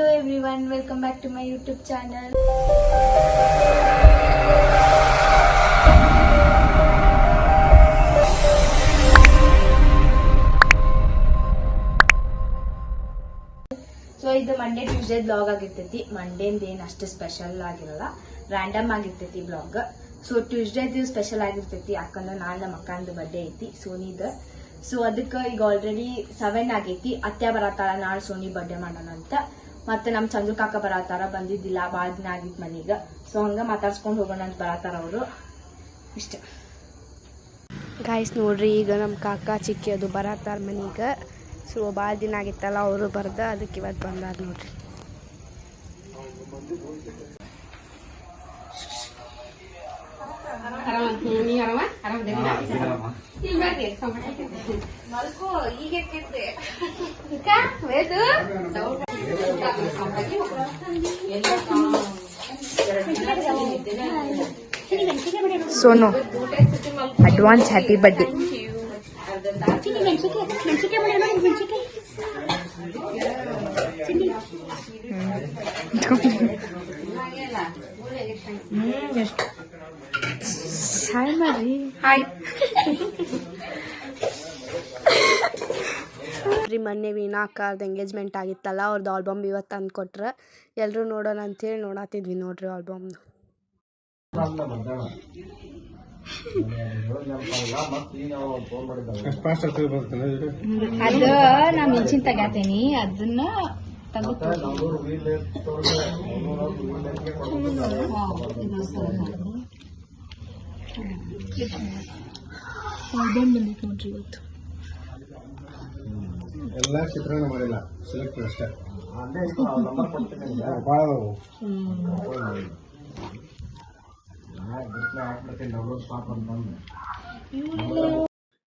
Hello everyone, welcome back to my YouTube channel. So ಇದು Monday Tuesday blog ಆಗಿರ್ತೈತಿ. ಮಂಡೇಂದ ಏನು ಅಷ್ಟು ಸ್ಪೆಷಲ್ ಆಗಿರಲ್ಲ, ರ್ಯಾಂಡಮ್ ಆಗಿರ್ತೈತಿ ಬ್ಲಾಗ್. ಸೊ ಟ್ಯೂಸ್ಡೇದು ಸ್ಪೆಷಲ್ ಆಗಿರ್ತೈತಿ, ಯಾಕಂದ್ರೆ ನಾಳೆ ನಮ್ಮ ಅಕ್ಕಂದು ಬರ್ಡೇ ಐತಿ ಸೋನಿದ. ಸೊ ಅದಕ್ಕೆ ಈಗ ಆಲ್ರೆಡಿ 7 ಆಗೈತಿ. ಅತ್ಯ ಬರತ್ತಾಳ ನಾಳೆ ಸೋನಿ ಬರ್ಡೇ ಮಾಡೋಣ ಅಂತ. ಮತ್ತೆ ನಮ್ ಚಂದ್ರು ಕಾಕ ಬರತ್ತಾರ, ಬಂದಿದ್ದಿಲ್ಲ, ಭಾಳ ದಿನ ಆಗಿತ್ತು ಮನೀಗ. ಸೊ ಹಂಗ ಮಾತಾಡ್ಸ್ಕೊಂಡು ಹೋಗೋಣ ಅಂತ ಬರತ್ತಾರ ಅವರು. ಇಷ್ಟ ಗಾಯ್ಸ್ ನೋಡ್ರಿ, ಈಗ ನಮ್ಮ ಕಾಕ ಚಿಕ್ಕಿ ಅದು ಬರತ್ತಾರ ಮನೀಗ. ಸೊ ಭಾಳ ದಿನ ಆಗಿತ್ತಲ್ಲ ಅವರು ಬರ್ದ, ಅದಕ್ಕೆ ಇವತ್ತು ಬಂದಾರ ನೋಡ್ರಿ. Sonu advance happy birthday. Hi ಮಾಡ್ರಿ. ಹಾಯ್. ಮೊನ್ನೆ ವೀಣಾ ಅಕ್ಕರ್ದು ಎಂಗೇಜ್ಮೆಂಟ್ ಆಗಿತ್ತಲ್ಲ, ಅವ್ರದ್ದು ಆಲ್ಬಮ್ ಇವತ್ತು ತಂದು ಕೊಟ್ರೆ ಎಲ್ಲರೂ ನೋಡೋಣ ಅಂತೇಳಿ ನೋಡತ್ತಿದ್ವಿ ನೋಡ್ರಿ ಆಲ್ಬಮ್ದು. ಅದು ನಾ ಮಿಂಚಿನ ತಗತೇನಿ, ಅದನ್ನ ನೋಡ್ರಿ ಇವತ್ತು ಎಲ್ಲ ಚಿತ್ರಣ ಮಾಡಿಲ್ಲ, ಸೆಲೆಕ್ಟ್ ಅಷ್ಟೇ.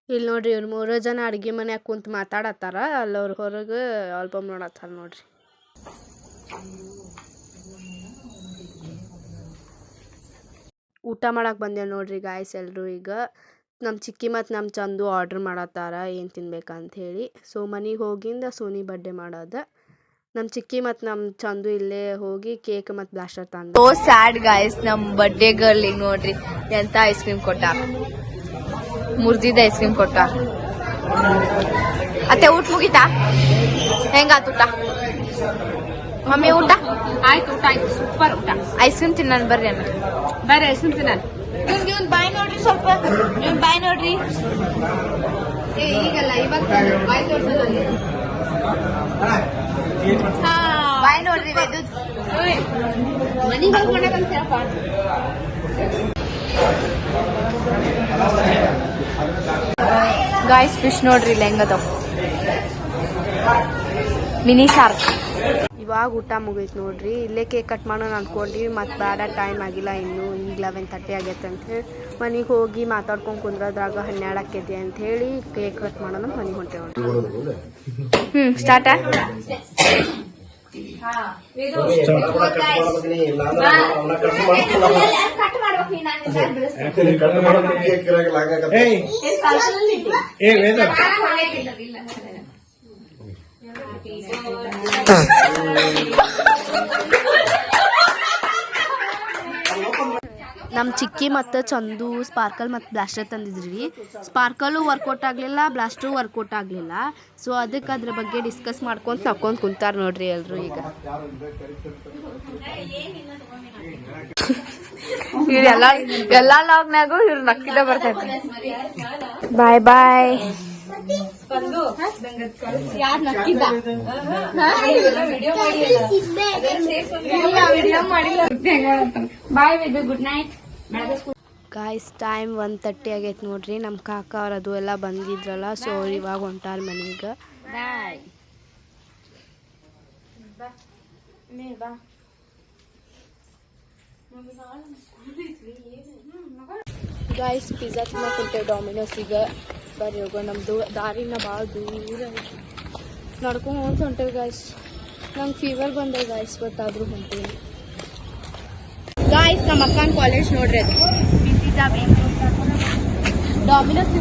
ಇಲ್ಲಿ ನೋಡ್ರಿ, ಇವ್ರು 3 ಜನ ಅಡುಗೆ ಮನ್ಯಾಗ ಕುಂತು ಮಾತಾಡತ್ತಾರ, ಅಲ್ಲಿ ಅವ್ರ ಹೊರಗೆ ಆಲ್ಬಮ್ ನೋಡತ್ತಾರ ನೋಡ್ರಿ. ಊಟ ಮಾಡಕ್ಕೆ ಬಂದೇವ್ ನೋಡ್ರಿ ಗಾಯ್ಸ್ ಎಲ್ಲರೂ. ಈಗ ನಮ್ಮ ಚಿಕ್ಕಿ ಮತ್ತು ನಮ್ಮ ಚಂದು ಆರ್ಡ್ರ್ ಮಾಡತ್ತಾರ ಏನು ತಿನ್ಬೇಕಂತ ಹೇಳಿ. ಸೊ ಮನೆಗೆ ಹೋಗಿಂದ ಸೋನಿ ಬರ್ಡೇ ಮಾಡೋದು. ನಮ್ಮ ಚಿಕ್ಕಿ ಮತ್ತು ನಮ್ಮ ಚಂದು ಇಲ್ಲೇ ಹೋಗಿ ಕೇಕ್ ಮತ್ತು ಬ್ಲಾಸ್ಟರ್ ತಂದು. ಸೋ ಸ್ಯಾಡ್ ಗಾಯ್ಸ್, ನಮ್ಮ ಬರ್ಡೇ ಗರ್ಲಿಗೆ ನೋಡ್ರಿ ಎಂತ ಐಸ್ ಕ್ರೀಮ್ ಕೊಟ್ಟಾರ, ಮುರ್ದಿದ ಐಸ್ ಕ್ರೀಮ್ ಕೊಟ್ಟಾರ. ಅತ್ತೆ ಊಟ ಮುಗಿತಾ? ಹೆಂಗಾತ ಊಟ ಮಮ್ಮಿ? ಊಟ ಆಯ್ತು, ಊಟ ಆಯ್ತು, ಸೂಪರ್ ಊಟ. ಐಸ್ ಕ್ರೀಮ್ ತಿನ್ನೋಣ ಬರ್ರಿ ಅಣ್ಣ, ಬರ್ರಿ ಐಸ್ ಕ್ರೀಮ್ ತಿನ್ನ. ಇವ್ನ್ ಬಾಯ್ ನೋಡ್ರಿ, ಸ್ವಲ್ಪ ಇವ್ನ್ ಬಾಯ್ ನೋಡ್ರಿ. ಈಗಲ್ಲ ಇವಾಗ ಬಾಯ್ ತೋರ್ಸೋದಲ್ಲಿ ಬಾಯ್ ನೋಡ್ರಿ. ಮನೆಗೆ ಹೋಗಿ ಮಾಡಕಂತಪ್ಪ. ಗಾಯ್ಸ್ ಫಿಶ್ ನೋಡ್ರಿ ಇಲ್ಲ ಹೆಂಗದವ, ಮಿನಿ ಶಾರ್ಕ್. ಇವಾಗ ಊಟ ಮುಗೈತೆ ನೋಡ್ರಿ. ಇಲ್ಲೇ ಕೇಕ್ ಕಟ್ ಮಾಡೋಣ ಅನ್ಕೊಂಡ್ವಿ, ಮತ್ತು ಬೇಡ ಟೈಮ್ ಆಗಿಲ್ಲ ಇನ್ನು, ಈಗ 11:30 ಆಗೈತೆ ಅಂತ ಹೇಳಿ ಮನೆಗೆ ಹೋಗಿ ಮಾತಾಡ್ಕೊಂಡು ಕುಂದ್ರದ್ರಾಗ 12 ಆಕೈತಿ ಅಂತ ಹೇಳಿ ಕೇಕ್ ಕಟ್ ಮಾಡೋಣ ಮನೆಗೆ ಹೊಂಟೇವ್ ನೋಡ್ರಿ. ಸ್ಟಾರ್ಟ್. ನಮ್ಮ ಚಿಕ್ಕಿ ಮತ್ತು ಚಂದು ಸ್ಪಾರ್ಕಲ್ ಮತ್ತು ಬ್ಲಾಸ್ಟರ್ ತಂದಿದ್ರಿ. ಸ್ಪಾರ್ಕಲು ವರ್ಕೌಟ್ ಆಗಲಿಲ್ಲ, ಬ್ಲಾಸ್ಟರು ವರ್ಕೌಟ್ ಆಗಲಿಲ್ಲ. ಸೊ ಅದಕ್ಕೆ ಅದ್ರ ಬಗ್ಗೆ ಡಿಸ್ಕಸ್ ಮಾಡ್ಕೊಂತ ನಕ್ಕೊಂತ ಕುಂತಾರ ನೋಡ್ರಿ ಎಲ್ಲರೂ. ಈಗ ಎಲ್ಲ ಲಾಗ್ನಾಗೂ ಇವ್ರು ನಕ್ಕಿದ ಬರ್ತೈತಿ. ಬಾಯ್ ಬಾಯ್. ಯಾರು ನಕ್ಕಿದ್ದ ಬಾಯ್, ಗುಡ್ ನೈಟ್. ಗಾಯ್ಸ್ ಟೈಮ್ 1:30 ಆಗೈತೆ ನೋಡ್ರಿ. ನಮ್ಮ ಕಾಕ ಅವ್ರು ಅದು ಎಲ್ಲ ಬಂದಿದ್ರಲ್ಲ, ಸೊ ಅವ್ರು ಇವಾಗ ಹೊಂಟಾರ ಮನೆಗೆ. ಗಾಯ್ಸ್ ಪಿಜ್ಜಾ ತಿನ್ನಕ್ಕೆ ಹೊಂಟೇವೆ ಡಾಮಿನೋಸಿಗೆ. ಬರ್ರಿ ಹೋಗೋ, ನಮ್ಮದು ದಾರಿನ ಭಾಳ ದೂರ ಐತಿ, ನಡ್ಕೊಂಡು ಹೊಂಟೇವೆ ಗಾಯ್ಸ್. ನಂಗೆ ಫೀವರ್ ಬಂದೆ ಗಾಯ್ಸ್, ಗೊತ್ತಾದ್ರೂ ಹೊಂಟೇವಿ ಗಾಯ್ಸ್. ನಮ್ಮ ಅಕ್ಕನ ಕಾಲೇಜ್ ನೋಡ್ರಿ, ಅದು ಪಿಜ್ಜಾ ಬೇಕು ಡಾಮಿನೋಸ್.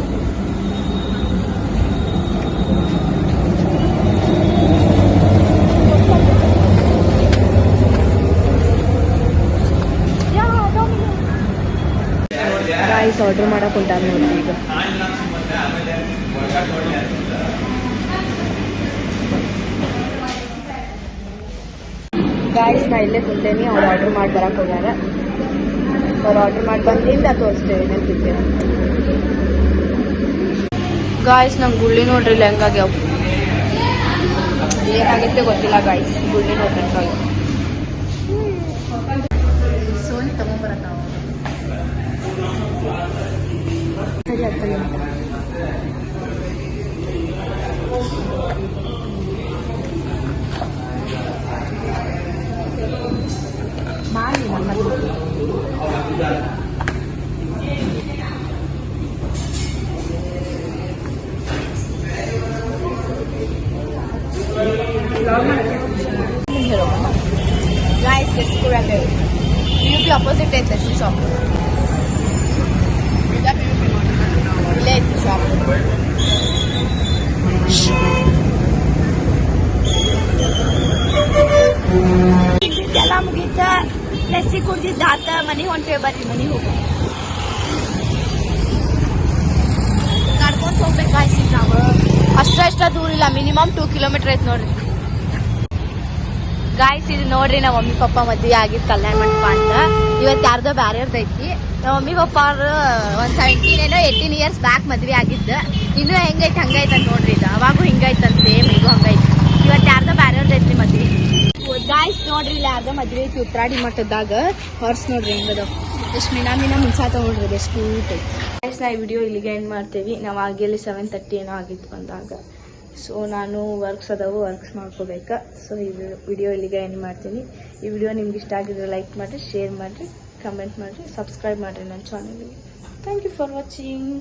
ಗೈಸ್ ಆರ್ಡರ್ ಮಾಡಕ್ಕೆ ಹೊಂಟಾರ ನೋಡ್ರಿ ಈಗ. ಗಾಯ್ಸ್ ನಾ ಇಲ್ಲೇ ಕುಂತೇನಿ, ಅವ್ರು ಆರ್ಡರ್ ಮಾಡಿ ಬರಕ್ಕೆ ಹೋಗ್ಯಾರ. ಅವ್ರು ಆರ್ಡರ್ ಮಾಡಿ ಬಂದಿಂದ ತೋರಿಸ್ತೇವೆ ಏನಂತಿದ್ದೇವೆ. ಗಾಯ್ಸ್ ನಂಗೆ ಗುಳ್ಳಿ ನೋಡ್ರಿ ಇಲ್ಲಿ ಹೆಂಗಾಗ್ಯಾವ, ಏನಾಗುತ್ತೆ ಗೊತ್ತಿಲ್ಲ ಗಾಯ್ಸ್. ಗುಳ್ಳಿ ನೋಡ್ರಿ ಹೆಂಗಾಗ್ಯಾವ. ಸೋನಿ ತಗೊಂಬರತ್ತ ಸರಿ ಆಗ್ತದೆ. ಮಾಡಿ guys, let's go right there. PUP opposite ಐತೆ ಶಾಪ್. ಇಲ್ಲೇ ಐತೆ ಶಾಪ್. ಎಲ್ಲ ಮುಗೀತ, ಲಸ್ಸಿ ಕುಡ್ದಿದ್ದಾತ, ಮನೆಗೆ ಹೊಂಟೇವೆ. ಬರ್ರಿ ಮನೆಗೆ ಹೋಗ. ನಡ್ಕೊಂತ ಹೋಗ್ಬೇಕು ಆಯ್ತು ನಾವು. ಅಷ್ಟ ದೂರ ಇಲ್ಲ, ಮಿನಿಮಮ್ 2 ಕಿಲೋಮೀಟರ್ ಐತೆ ನೋಡ್ರಿ. ಗಾಯ್ಸ್ ಇದು ನೋಡ್ರಿ ನಮ್ಮ ಮಮ್ಮಿ ಪಪ್ಪ ಮದ್ವೆ ಆಗಿದ್ದು ಕಲ್ಯಾಣ ಮಂಟಪ ಅಂತ. ಇವತ್ತು ಯಾರ್ದೋ ಬ್ಯಾರ್ಯಾರ್ದು ಐತಿ. ನಮ್ಮ ಮಮ್ಮಿ ಪಪ್ಪ ಅವ್ರು ಒಂದು 18 ಇಯರ್ಸ್ ಬ್ಯಾಕ್ ಮದ್ವೆ ಆಗಿದ್ದು. ಇನ್ನೂ ಹೆಂಗೈತೆ ಹಂಗೈತೆ ಅಂತ ನೋಡ್ರಿ. ಇದು ಅವಾಗೂ ಹಿಂಗೈತಂತ ಸೇಮ್ ಇದು ಹಂಗೈತಿ. ಇವತ್ತು ಯಾರ್ದೋ ಬ್ಯಾರ್ಯಾರ್ದು ಐತ್ರಿ ಮದ್ವೆ. ಗಾಯ್ಸ್ ನೋಡ್ರಿ ಇಲ್ಲಿ ಯಾರ್ದೋ ಮದ್ವೆ ಐತಿ ಉತ್ರಾಡಿ ಮಠದಾಗ. ಹಾರ್ಸ್ ನೋಡ್ರಿ ಹೆಂಗದ, ಎಷ್ಟು ಮಿನ ಮುಂಚಾತ ನೋಡ್ರಿ, ಎಷ್ಟು ಕ್ಯೂಟ್ ಐತಿ. ಗಾಯ್ಸ್ ನಾ ಈ ವಿಡಿಯೋ ಇಲ್ಲಿಗೆ ಎಂಡ್ ಮಾಡ್ತೇವೆ. ನಾವು ಆಗಲಿ 7:30 ಏನೋ ಆಗಿತ್ತು ಬಂದಾಗ. ಸೊ ನಾನು ವರ್ಕ್ಸ್ ಮಾಡ್ಕೋಬೇಕಾ. ಸೊ ಈ ವಿಡಿಯೋ ಇಲ್ಲಿಗೆ ಎಂಡ್ ಮಾಡ್ತೀನಿ. ಈ ವಿಡಿಯೋ ನಿಮ್ಗೆ ಇಷ್ಟ ಆಗಿದ್ರೆ ಲೈಕ್ ಮಾಡಿರಿ, ಶೇರ್ ಮಾಡಿರಿ, ಕಮೆಂಟ್ ಮಾಡಿರಿ, ಸಬ್ಸ್ಕ್ರೈಬ್ ಮಾಡಿರಿ ನನ್ನ ಚಾನಲ್ಗೆ. Thank you for watching.